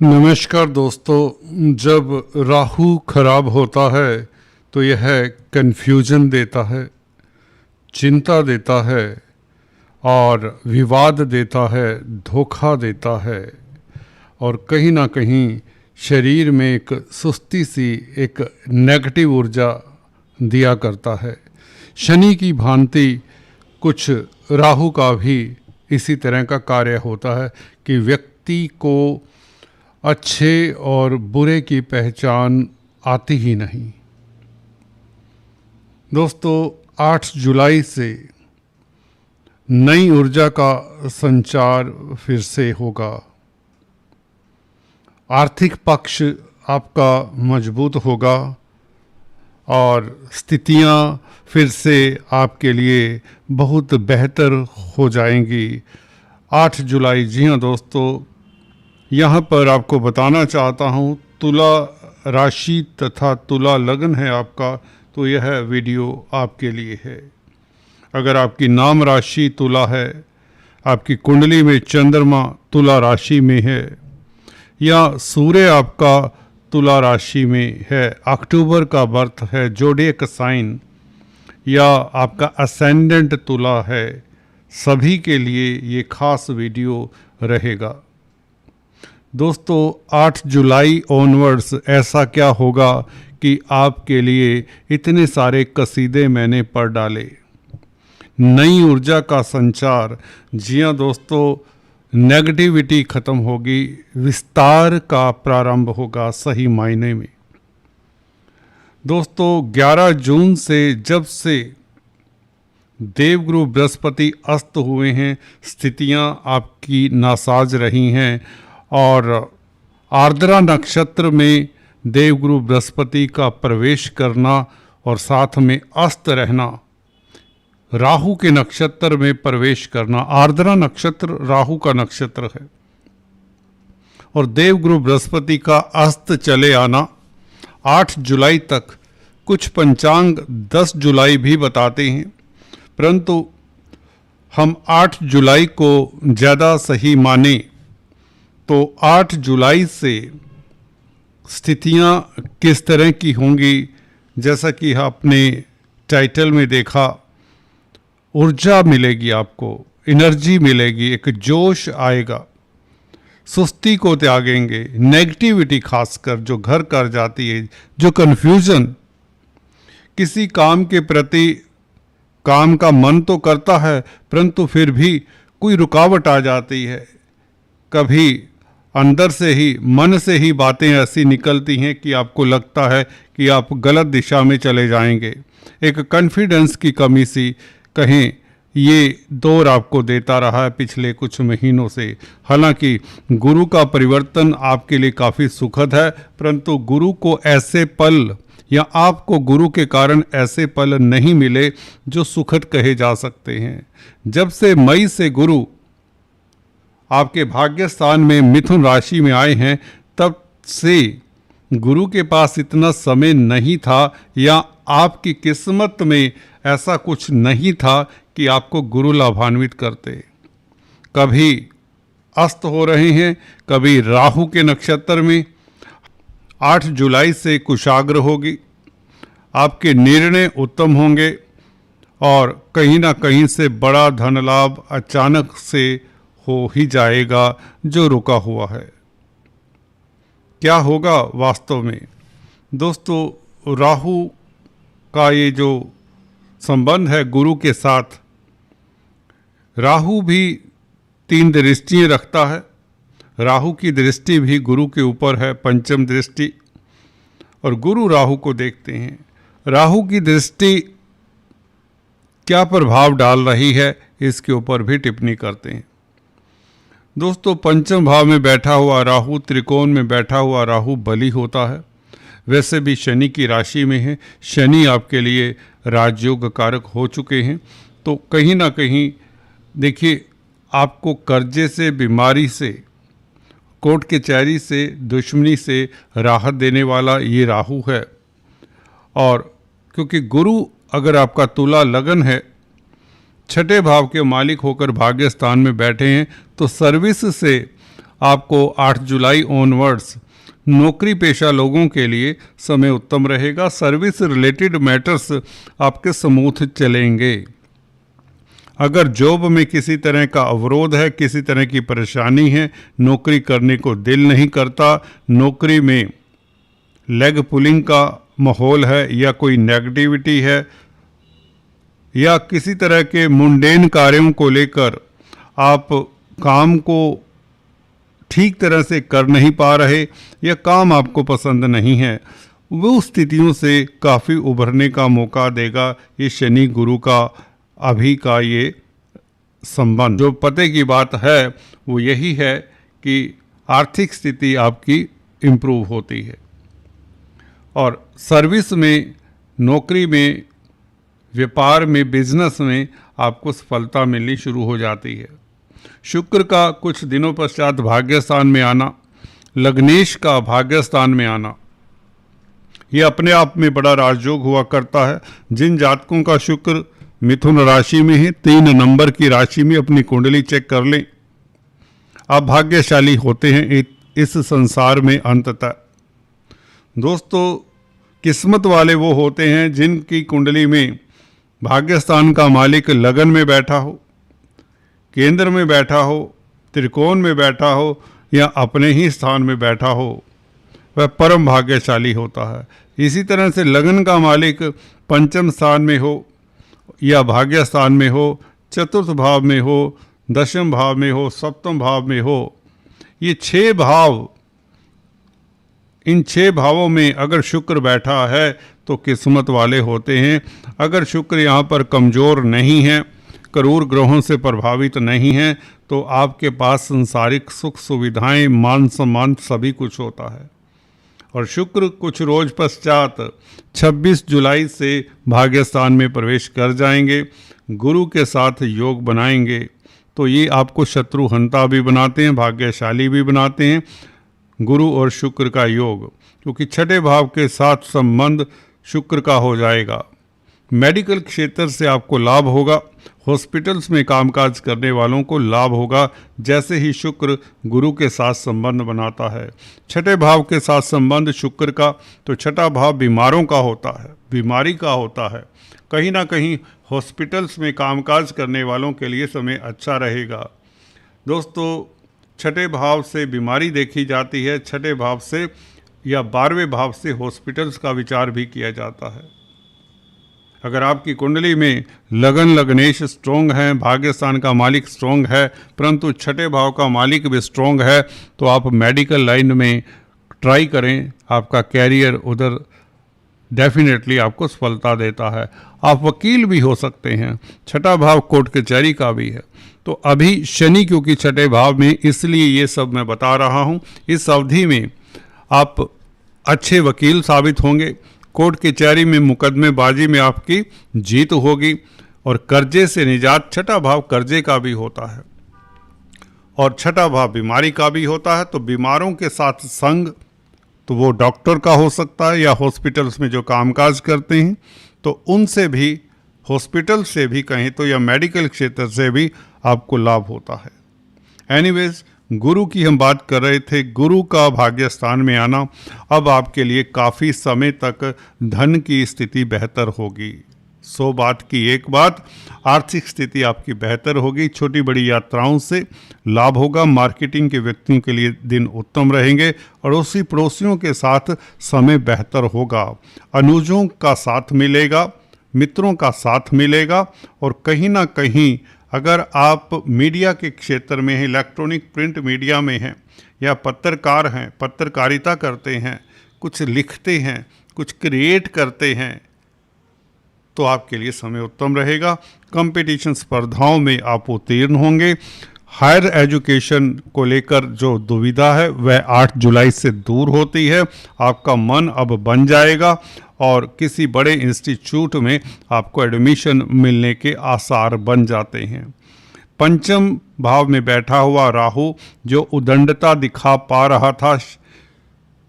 नमस्कार दोस्तों। जब राहु खराब होता है तो यह कन्फ्यूजन देता है, चिंता देता है और विवाद देता है, धोखा देता है और कहीं ना कहीं शरीर में एक सुस्ती सी एक नेगेटिव ऊर्जा दिया करता है। शनि की भांति कुछ राहु का भी इसी तरह का कार्य होता है कि व्यक्ति को अच्छे और बुरे की पहचान आती ही नहीं। दोस्तों, 8 जुलाई से नई ऊर्जा का संचार फिर से होगा। आर्थिक पक्ष आपका मजबूत होगा और स्थितियां फिर से आपके लिए बहुत बेहतर हो जाएंगी। 8 जुलाई, जी हाँ दोस्तों, यहाँ पर आपको बताना चाहता हूँ, तुला राशि तथा तुला लग्न है आपका, तो यह वीडियो आपके लिए है। अगर आपकी नाम राशि तुला है, आपकी कुंडली में चंद्रमा तुला राशि में है या सूर्य आपका तुला राशि में है, अक्टूबर का बर्थ है, जोडिएक साइन या आपका असेंडेंट तुला है, सभी के लिए ये खास वीडियो रहेगा। दोस्तों, 8 जुलाई ऑनवर्ड्स ऐसा क्या होगा कि आपके लिए इतने सारे कसीदे मैंने पढ़ डाले। नई ऊर्जा का संचार, जी हाँ दोस्तों, नेगेटिविटी खत्म होगी, विस्तार का प्रारंभ होगा सही मायने में। दोस्तों, 11 जून से जब से देवगुरु बृहस्पति अस्त हुए हैं, स्थितियां आपकी नासाज रही हैं और आर्द्रा नक्षत्र में देवगुरु बृहस्पति का प्रवेश करना और साथ में अस्त रहना, राहु के नक्षत्र में प्रवेश करना। आर्द्रा नक्षत्र राहु का नक्षत्र है और देवगुरु बृहस्पति का अस्त चले आना 8 जुलाई तक। कुछ पंचांग 10 जुलाई भी बताते हैं, परंतु हम 8 जुलाई को ज़्यादा सही माने तो 8 जुलाई से स्थितियां किस तरह की होंगी, जैसा कि आपने टाइटल में देखा, ऊर्जा मिलेगी, आपको एनर्जी मिलेगी, एक जोश आएगा, सुस्ती को त्यागेंगे। नेगेटिविटी खासकर जो घर कर जाती है, जो कन्फ्यूजन, किसी काम के प्रति काम का मन तो करता है परंतु फिर भी कोई रुकावट आ जाती है। कभी अंदर से ही, मन से ही बातें ऐसी निकलती हैं कि आपको लगता है कि आप गलत दिशा में चले जाएंगे। एक कॉन्फिडेंस की कमी सी कहें, ये दौर आपको देता रहा है पिछले कुछ महीनों से। हालांकि गुरु का परिवर्तन आपके लिए काफ़ी सुखद है, परंतु गुरु को ऐसे पल या आपको गुरु के कारण ऐसे पल नहीं मिले जो सुखद कहे जा सकते हैं। जब से मई से गुरु आपके भाग्य स्थान में मिथुन राशि में आए हैं, तब से गुरु के पास इतना समय नहीं था या आपकी किस्मत में ऐसा कुछ नहीं था कि आपको गुरु लाभान्वित करते। कभी अस्त हो रहे हैं, कभी राहु के नक्षत्र में। 8 जुलाई से कुशाग्र होगी, आपके निर्णय उत्तम होंगे और कहीं ना कहीं से बड़ा धन लाभ अचानक से हो ही जाएगा जो रुका हुआ है। क्या होगा वास्तव में? दोस्तों, राहु का ये जो संबंध है गुरु के साथ, राहु भी 3 दृष्टियाँ रखता है। राहु की दृष्टि भी गुरु के ऊपर है, पंचम दृष्टि, और गुरु राहु को देखते हैं। राहु की दृष्टि क्या प्रभाव डाल रही है, इसके ऊपर भी टिप्पणी करते हैं। दोस्तों, पंचम भाव में बैठा हुआ राहु, त्रिकोण में बैठा हुआ राहु बली होता है। वैसे भी शनि की राशि में है, शनि आपके लिए राजयोग कारक हो चुके हैं, तो कहीं ना कहीं देखिए, आपको कर्जे से, बीमारी से, कोर्ट कचहरी से, दुश्मनी से राहत देने वाला ये राहु है। और क्योंकि गुरु अगर आपका तुला लगन है, छठे भाव के मालिक होकर भाग्य स्थान में बैठे हैं, तो सर्विस से आपको 8 जुलाई ऑनवर्ड्स नौकरी पेशा लोगों के लिए समय उत्तम रहेगा। सर्विस रिलेटेड मैटर्स आपके स्मूथ चलेंगे। अगर जॉब में किसी तरह का अवरोध है, किसी तरह की परेशानी है, नौकरी करने को दिल नहीं करता, नौकरी में लेग पुलिंग का माहौल है या कोई नेगेटिविटी है या किसी तरह के मुंडेन कार्यों को लेकर आप काम को ठीक तरह से कर नहीं पा रहे या काम आपको पसंद नहीं है, वो स्थितियों से काफ़ी उभरने का मौका देगा ये शनि गुरु का अभी का ये संबंध। जो पते की बात है वो यही है कि आर्थिक स्थिति आपकी इम्प्रूव होती है और सर्विस में, नौकरी में, व्यापार में, बिजनेस में आपको सफलता मिलनी शुरू हो जाती है। शुक्र का कुछ दिनों पश्चात भाग्यस्थान में आना, लग्नेश का भाग्यस्थान में आना, ये अपने आप में बड़ा राजयोग हुआ करता है। जिन जातकों का शुक्र मिथुन राशि में है, 3 नंबर की राशि में अपनी कुंडली चेक कर लें, आप भाग्यशाली होते हैं इस संसार में अंततः। दोस्तों, किस्मत वाले वो होते हैं जिनकी कुंडली में भाग्यस्थान का मालिक लगन में बैठा हो, केंद्र में बैठा हो, त्रिकोण में बैठा हो या अपने ही स्थान में बैठा हो, वह परम भाग्यशाली होता है। इसी तरह से लगन का मालिक पंचम स्थान में हो या भाग्य स्थान में हो, चतुर्थ भाव में हो, दशम भाव में हो, सप्तम भाव में हो, ये 6 भाव, इन 6 भावों में अगर शुक्र बैठा है तो किस्मत वाले होते हैं। अगर शुक्र यहाँ पर कमज़ोर नहीं है, क्रूर ग्रहों से प्रभावित नहीं है, तो आपके पास संसारिक सुख सुविधाएं, मान सम्मान सभी कुछ होता है। और शुक्र कुछ रोज पश्चात 26 जुलाई से भाग्यस्थान में प्रवेश कर जाएंगे, गुरु के साथ योग बनाएंगे, तो ये आपको शत्रुहंता भी बनाते हैं, भाग्यशाली भी बनाते हैं। गुरु और शुक्र का योग, क्योंकि छठे भाव के साथ संबंध शुक्र का हो जाएगा। मेडिकल क्षेत्र से आपको लाभ होगा, हॉस्पिटल्स में कामकाज करने वालों को लाभ होगा जैसे ही शुक्र गुरु के साथ संबंध बनाता है। छठे भाव के साथ संबंध शुक्र का, तो छठा भाव बीमारों का होता है, बीमारी का होता है। कहीं ना कहीं हॉस्पिटल्स में कामकाज करने वालों के लिए समय अच्छा रहेगा। दोस्तों, छठे भाव से बीमारी देखी जाती है, छठे भाव से या 12वें भाव से हॉस्पिटल्स का विचार भी किया जाता है। अगर आपकी कुंडली में लगन लग्नेश स्ट्रोंग है, भाग्यस्थान का मालिक स्ट्रोंग है, परंतु छठे भाव का मालिक भी स्ट्रोंग है, तो आप मेडिकल लाइन में ट्राई करें, आपका कैरियर उधर डेफिनेटली आपको सफलता देता है। आप वकील भी हो सकते हैं, छठा भाव कोर्ट कचहरी का भी है। तो अभी शनि क्योंकि छठे भाव में, इसलिए ये सब मैं बता रहा हूँ। इस अवधि में आप अच्छे वकील साबित होंगे, कोर्ट कचहरी में मुकदमेबाजी में आपकी जीत होगी और कर्जे से निजात। छठा भाव कर्जे का भी होता है और छठा भाव बीमारी का भी होता है। तो बीमारों के साथ संग, तो वो डॉक्टर का हो सकता है या हॉस्पिटल्स में जो कामकाज करते हैं, तो उनसे भी, हॉस्पिटल से भी कहें तो, या मेडिकल क्षेत्र से भी आपको लाभ होता है। एनीवेज, गुरु की हम बात कर रहे थे, गुरु का भाग्यस्थान में आना अब आपके लिए काफ़ी समय तक धन की स्थिति बेहतर होगी। 100 बात की एक बात, आर्थिक स्थिति आपकी बेहतर होगी, छोटी बड़ी यात्राओं से लाभ होगा, मार्केटिंग के व्यक्तियों के लिए दिन उत्तम रहेंगे, अड़ोसी पड़ोसियों के साथ समय बेहतर होगा, अनुजों का साथ मिलेगा, मित्रों का साथ मिलेगा। और कहीं ना कहीं अगर आप मीडिया के क्षेत्र में हैं, इलेक्ट्रॉनिक प्रिंट मीडिया में हैं या पत्रकार हैं, पत्रकारिता करते हैं, कुछ लिखते हैं, कुछ क्रिएट करते हैं, तो आपके लिए समय उत्तम रहेगा। कंपटीशन स्पर्धाओं में आप उत्तीर्ण होंगे। हायर एजुकेशन को लेकर जो दुविधा है वह 8 जुलाई से दूर होती है। आपका मन अब बन जाएगा और किसी बड़े इंस्टीट्यूट में आपको एडमिशन मिलने के आसार बन जाते हैं। पंचम भाव में बैठा हुआ राहु जो उदंडता दिखा पा रहा था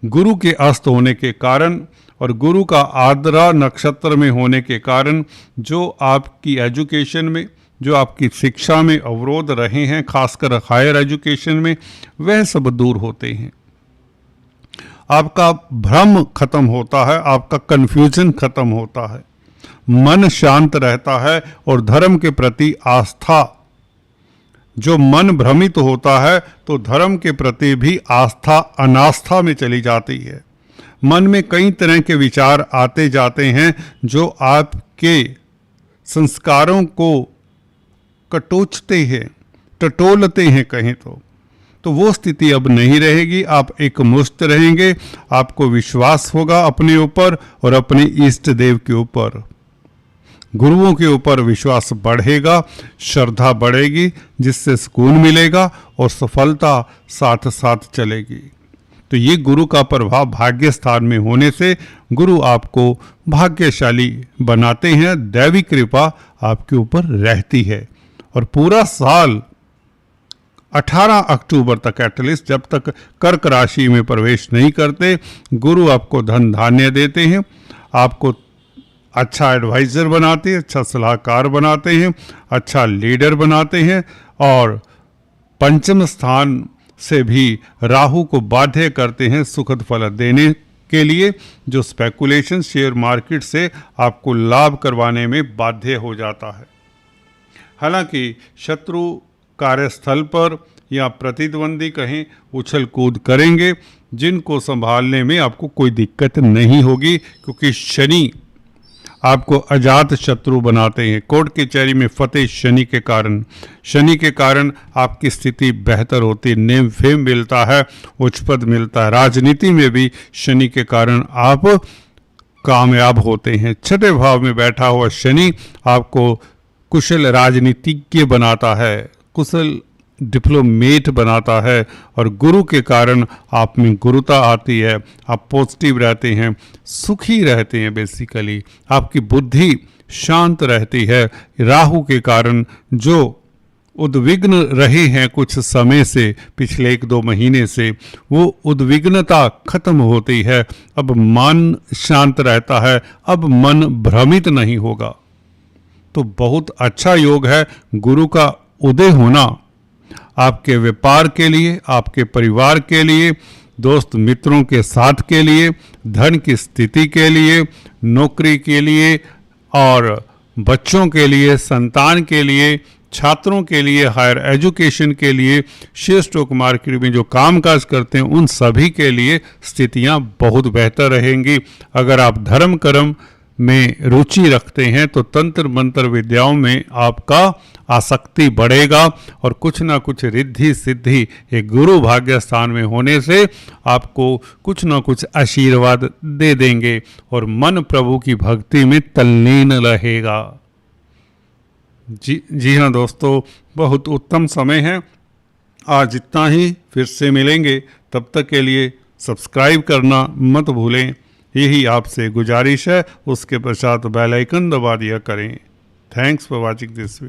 गुरु के अस्त होने के कारण और गुरु का आर्द्रा नक्षत्र में होने के कारण, जो आपकी एजुकेशन में, जो आपकी शिक्षा में अवरोध रहे हैं, खासकर हायर एजुकेशन में, वह सब दूर होते हैं। आपका भ्रम खत्म होता है, आपका कन्फ्यूजन खत्म होता है, मन शांत रहता है और धर्म के प्रति आस्था, जो मन भ्रमित होता है तो धर्म के प्रति भी आस्था अनास्था में चली जाती है। मन में कई तरह के विचार आते जाते हैं जो आपके संस्कारों को कटोचते हैं, टटोलते हैं कहें तो वो स्थिति अब नहीं रहेगी। आप एक मुस्त रहेंगे, आपको विश्वास होगा अपने ऊपर और अपने इष्ट देव के ऊपर, गुरुओं के ऊपर विश्वास बढ़ेगा, श्रद्धा बढ़ेगी, जिससे सुकून मिलेगा और सफलता साथ साथ चलेगी। तो ये गुरु का प्रभाव भाग्य स्थान में होने से गुरु आपको भाग्यशाली बनाते हैं, दैवी कृपा आपके ऊपर रहती है। और पूरा साल 18 अक्टूबर तक एटलीस्ट, जब तक कर्क राशि में प्रवेश नहीं करते, गुरु आपको धन धान्य देते हैं, आपको अच्छा एडवाइज़र बनाते हैं, अच्छा सलाहकार बनाते हैं, अच्छा लीडर बनाते हैं। और पंचम स्थान से भी राहु को बाध्य करते हैं सुखद फल देने के लिए, जो स्पेकुलेशन शेयर मार्केट से आपको लाभ करवाने में बाध्य हो जाता है। हालांकि शत्रु कार्यस्थल पर या प्रतिद्वंदी कहें उछल कूद करेंगे, जिनको संभालने में आपको कोई दिक्कत नहीं होगी, क्योंकि शनि आपको अजात शत्रु बनाते हैं। कोर्ट कचहरी में फतेह शनि के कारण आपकी स्थिति बेहतर होती है, नेम फेम मिलता है, उच्च पद मिलता है। राजनीति में भी शनि के कारण आप कामयाब होते हैं। छठे भाव में बैठा हुआ शनि आपको कुशल राजनीतिज्ञ बनाता है, कुशल डिप्लोमेट बनाता है, और गुरु के कारण आप में गुरुता आती है, आप पॉजिटिव रहते हैं, सुखी रहते हैं। बेसिकली आपकी बुद्धि शांत रहती है। राहु के कारण जो उद्विग्न रहे हैं कुछ समय से, पिछले 1-2 महीने से, वो उद्विग्नता खत्म होती है। अब मन शांत रहता है, अब मन भ्रमित नहीं होगा। तो बहुत अच्छा योग है गुरु का उदय होना, आपके व्यापार के लिए, आपके परिवार के लिए, दोस्त मित्रों के साथ के लिए, धन की स्थिति के लिए, नौकरी के लिए और बच्चों के लिए, संतान के लिए, छात्रों के लिए, हायर एजुकेशन के लिए, शेयर स्टॉक मार्केट में जो कामकाज करते हैं उन सभी के लिए स्थितियां बहुत बेहतर रहेंगी। अगर आप धर्म कर्म में रुचि रखते हैं तो तंत्र मंत्र विद्याओं में आपका आसक्ति बढ़ेगा और कुछ ना कुछ रिद्धि सिद्धि एक गुरु भाग्य स्थान में होने से आपको कुछ ना कुछ आशीर्वाद दे देंगे और मन प्रभु की भक्ति में तल्लीन रहेगा। जी हाँ दोस्तों, बहुत उत्तम समय है। आज इतना ही, फिर से मिलेंगे, तब तक के लिए सब्सक्राइब करना मत भूलें, यही आपसे गुजारिश है। उसके पश्चात बेल आइकन दबा दिया करें। Thanks for watching this video.